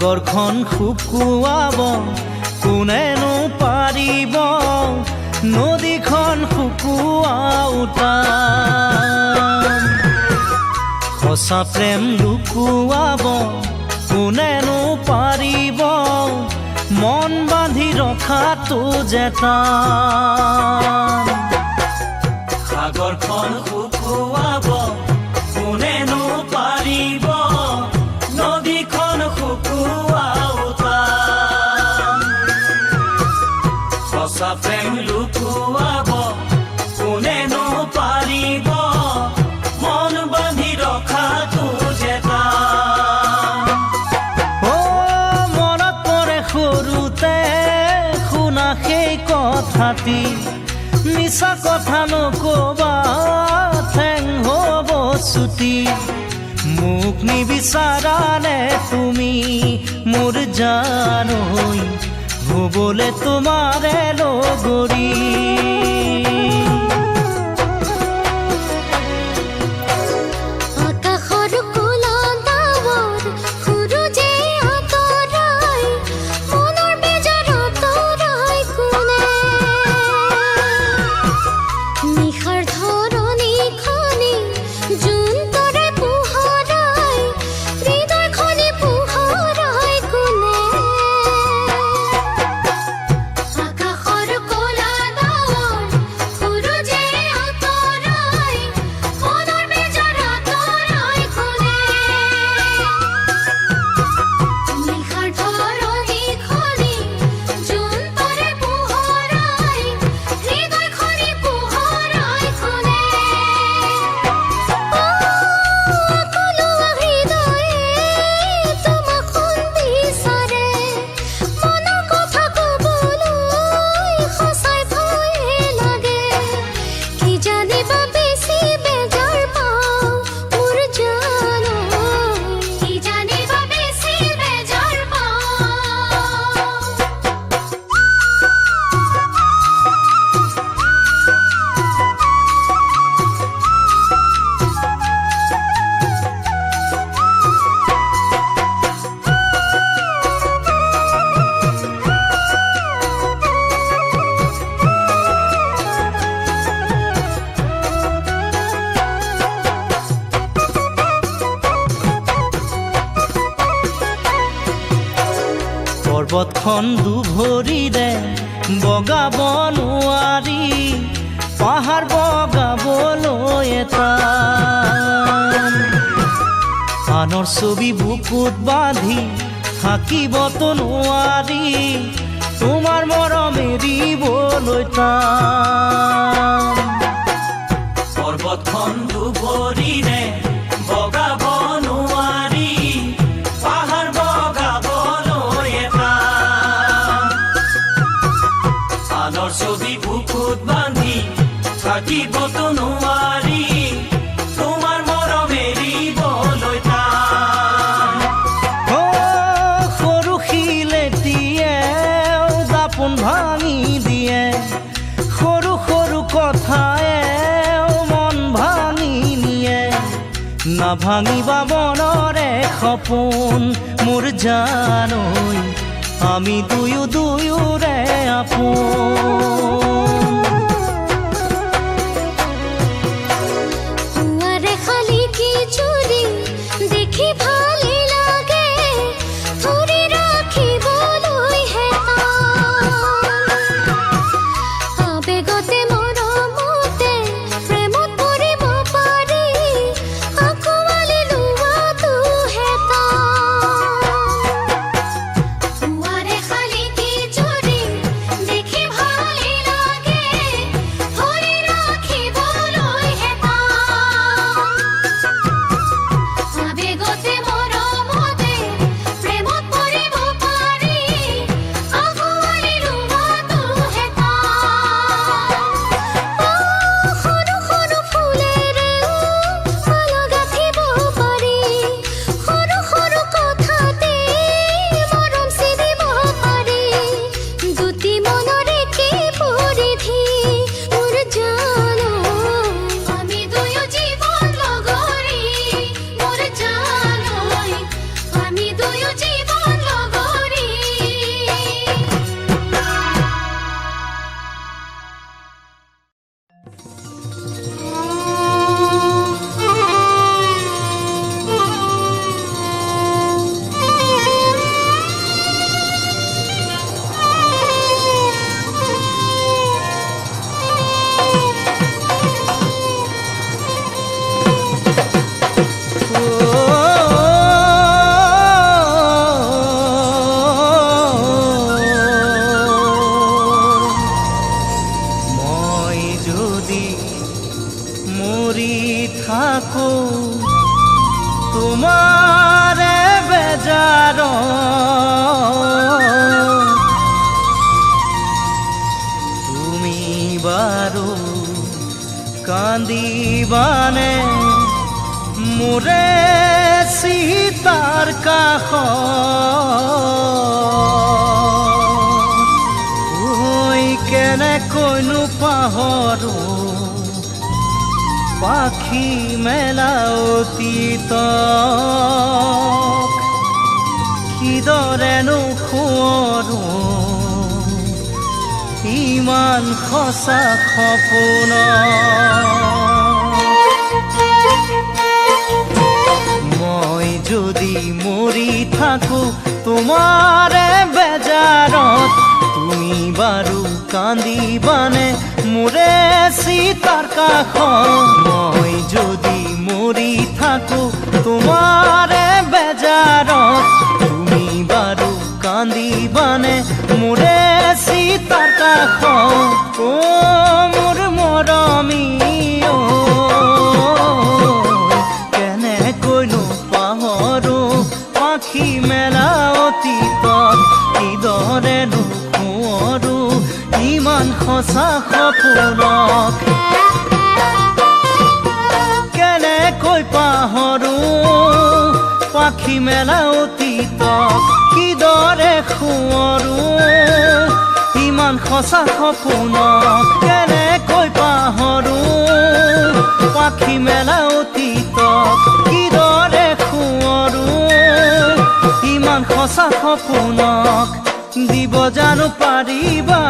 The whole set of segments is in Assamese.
সাগৰখন শুকুৱাব কোনেনো পাৰিব নদীখন শুকুৱাওঁতা সঁচা প্ৰেম লুকুৱাব কোনেনো পাৰিব মন বান্ধি ৰখাটো জেতা সাগৰখন শুকুৱাব কোনেনো পাৰিব নদীখন শুকুৱাওঁতা সঁচা প্ৰেম লুকুৱাব কোনেনো পাৰিব মন বান্ধি ৰখাটো জেতা মনত পৰে সৰুতে শুনা সেই কথাটি মিছা কথা নকবা ঠেং হ'ব ছুটি মোক নিবিচাৰানে তুমি মোৰ জানৈ হ'বলে তোমাৰে লগৰী পৰ্বতখন দুভৰিৰে বগাব নোৱাৰি পাহাৰ বগাবলৈ এটা আনৰ ছবি বুকুত বান্ধি থাকিবতো নোৱাৰি তোমাৰ মৰম এৰিবলৈ টান পৰ্বতখন দুভৰিৰে বগাব নোৱাৰি পাহাৰ বগাবলৈ এটা আনৰ ছবি বুকুত বান্ধি থাকিবতো নোৱাৰি তোমাৰ মৰম এৰিবলৈ টান সৰু শিলেটিয়ে দাপোন ভাঙি দিয়ে সৰু সৰু কথায়ে মন ভাঙি নিয়ে নাভাঙিবা মনৰে সপোন মোৰ জানৈ আমি দুয়োৰে আপোন চুৰি বাৰু কান্দিবানে মোৰে চিতাৰ কাষত ঐ কেনেকৈনো পাহৰো পাখি মেলা অতীতক কিদৰেনো সোঁৱৰো ইমান সঁচা সপোন মই যদি মৰি থাকো তোমাৰে বেজাৰত তুমি বাৰু কান্দিবানে মোৰে চিতাৰ কাষত মই যদি মৰি থাকো তোমাৰে বেজাৰত তুমি বাৰু কান্দিবানে মোৰে চিতাৰ কাষত ও মোৰ মৰমী কেনেকৈনো পাহৰো পাখি মেলা অতীতত কিদৰেনো সোঁৱৰো ইমান সঁচা সপোনক কেনেকৈ পাহৰো পাখি মেলা অতীতক কিদৰে সোঁৱৰো ইমান সঁচা সপোনক কেনেকৈ পাহৰো পাখি মেলা অতীতক কিদৰে সোঁৱৰো ইমান সঁচা সপোনক দিব জানো পাৰিবা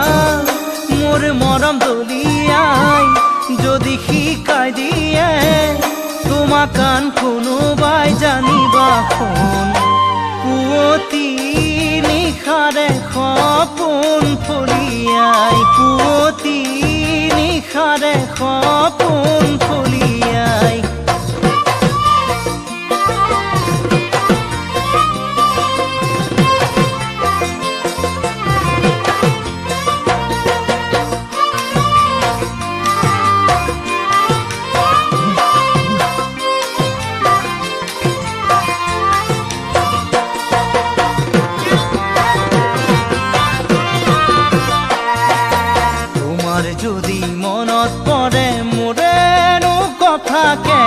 মোৰ মৰম দলিয়াই যদি শিকাই দিয়ে তোমাক কান কোনোবাই জানিবা শুন পুৱতি নিশাৰে সপোন ফলিয়াই পুৱতি নিশাৰে সপোন ফলিয়াই যদি মনত পৰে মোৰেনো কথাকে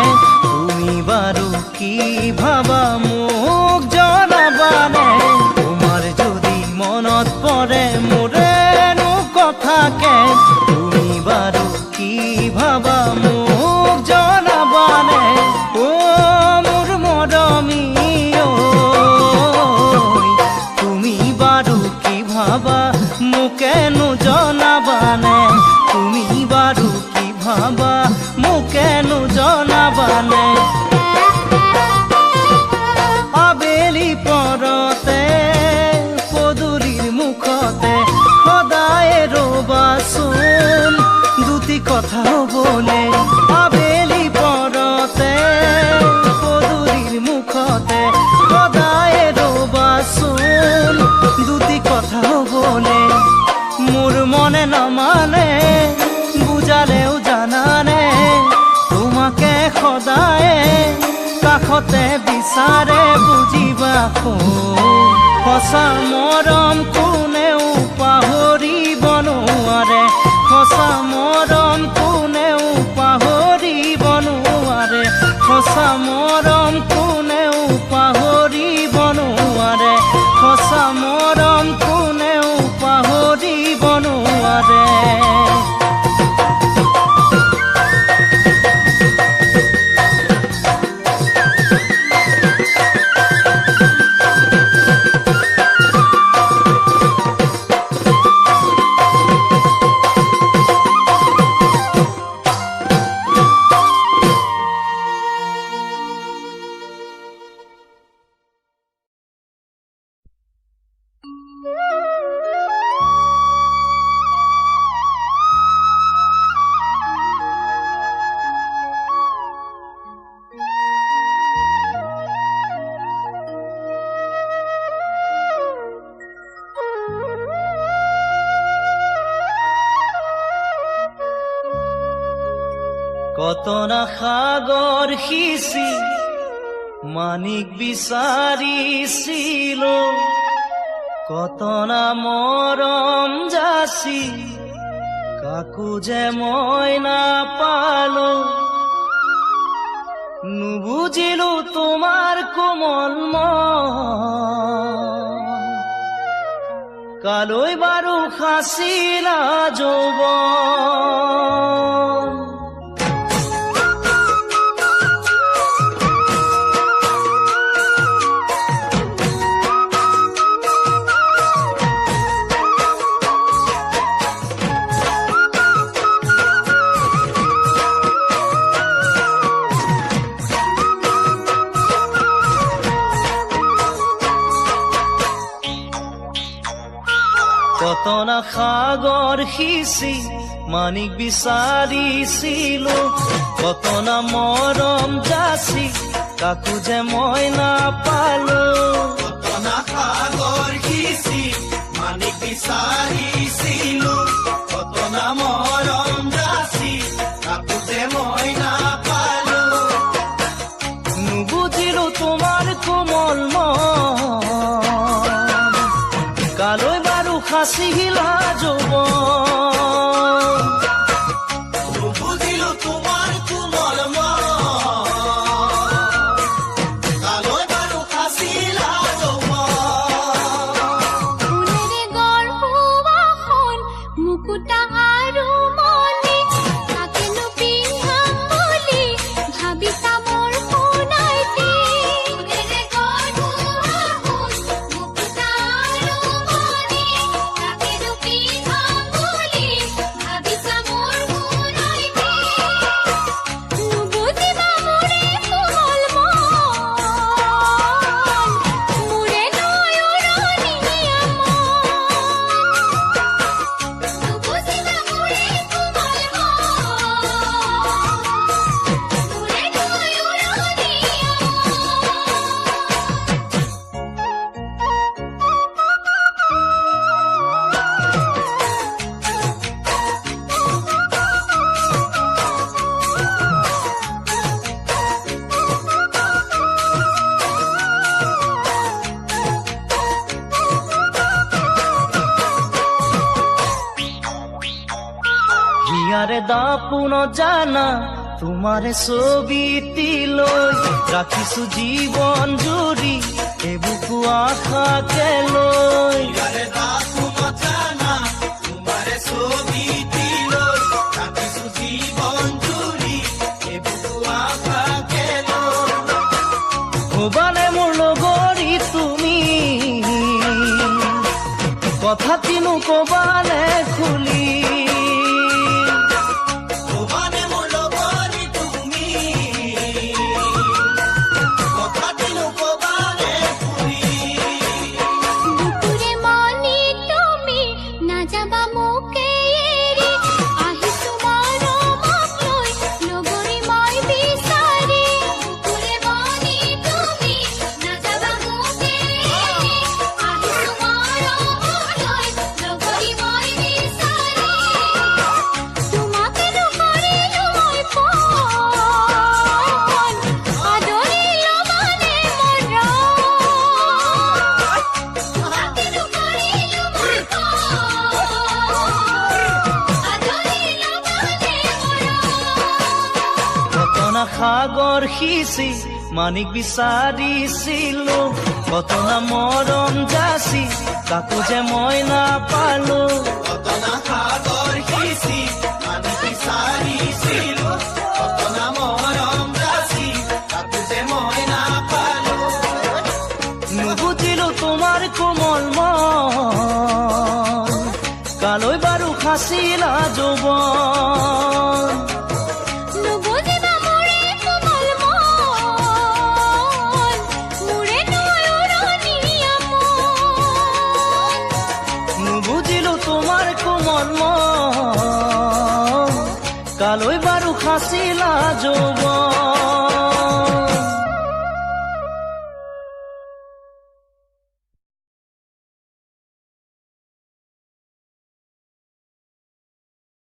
তুমি বাৰু কি ভাবা মোক জনাবানে তোমাৰ যদি মনত পৰে মোৰেনো কথাকে তুমি বাৰু কি ভাবা মোক জনাবানে ও মোৰ মৰমী তুমি বাৰু কি ভাবা মোকেনো জনাবানে তুমি বাৰু কি ভাবা মোকেনো জনাবানে আবেলি পৰতে পদূলিৰ মুখতে সদায় ৰবাচোন দুটি কথা হ'বলে আবেলি পৰতে পদূলিৰ মুখতে সদায় ৰবাচোন দুটি কথা হ'বলে মোৰ মনে নমানে বুজালেও জানানে তোমাকে সদায় কাষতে বিচাৰে বুজিবা সঁচা মৰম কোনেও পাহৰিব নোৱাৰে সঁচা মৰম কোনেও পাহৰিব নোৱাৰে সঁচা মৰম কোনেও পাহৰিব নোৱাৰে সঁচা মৰম কোনেও পাহৰিব নোৱাৰে কত না সাগৰ সিঁচি মানিক বিচাৰিছিল কত না মৰম যাচি কাকো যে মই নাপালো, নুবুজিলো তোমাৰ কোমল মন, কালৈ বাৰু সাঁচিলা যৌৱন। কত না সাগৰ সিঁচি মানিক বিচাৰিছিলো, কত না মৰম যাচি কাকো যে মই নাপালো। কত না সাগৰ সিঁচি মানিক বিচাৰিছিলো, কত না মৰম যাচি কাকো যে মই নাপালো। নুবুজিলো তোমাৰ কোমল মন, কালৈ বাৰু সাঁচিলা যৌৱন। নুবুজিলো তোমাৰ কোমল মন, কালৈ বাৰু সাঁচিলা যৌৱন। ফুলেৰে গঢ়োৱাখন মুকুতা আৰু মণি, তাকেনো পিন্ধাম বুলি ভাবিছা মোৰ সোণাইটি। ফুলেৰে গঢ়োৱাখন মুকুতা আৰু মণি, তাকেনো পিন্ধাম বুলি ভাবিছা মোৰ সোণাইটি। নুবুজিবা মোৰে কোমল মন, মোৰে নয়ননীয়া মন। নুবুজিবা মোৰে কোমল হিয়াৰে দাপোন জানা তোমাৰে ছবিটিলৈ, ৰাখিছো জীৱন জুৰি এবুকু আশাকে লৈ। ইয়াৰে দাপোন জানা তোমাৰে ছবিটিলৈ, ৰাখিছো জীৱন জুৰি এবুকু আশাকে লৈ। ভবানে মোৰ লগৰী তুমি, কথা কিনো কবানে খুলি। ভবানে মোৰ লগৰী তুমি, কথা কিনো কবানে খুলি। বুকুৰে মনি তুমি নাযাবা মোকে এৰি, আহিছো মৰমক লৈ লগৰী মই বিচাৰি। বুকুৰে মনি তুমি নাযাবা মোকে এৰি, আহিছো মৰমক লৈ লগৰী মই বিচাৰি। তোমাকে নকৰিলো মই পণ, আদৰিলো মানে মৰম। তোমাকে নকৰিলো মই পণ, আদৰিলো মানে মৰম। কত না সাগৰ সিঁচি মানিক বিচাৰিছিলো, কত না মৰম যাচি কাকো যে মই নাপালো। কত না সাগৰ সিঁচি মানিক বিচাৰিছিলো, কত না মৰম যাচি কাকো যে মই নাপালো। নুবুজিলো তোমাৰ কোমল মন, কালৈ বাৰু সাঁচিলা যৌৱন। নুবুজিবা মোৰে কোমল মন, মোৰে নয়ননীয়া মন। নুবুজিলো তোমাৰ কোমল মন, কালৈ বাৰু সাঁচিলা যৌৱন।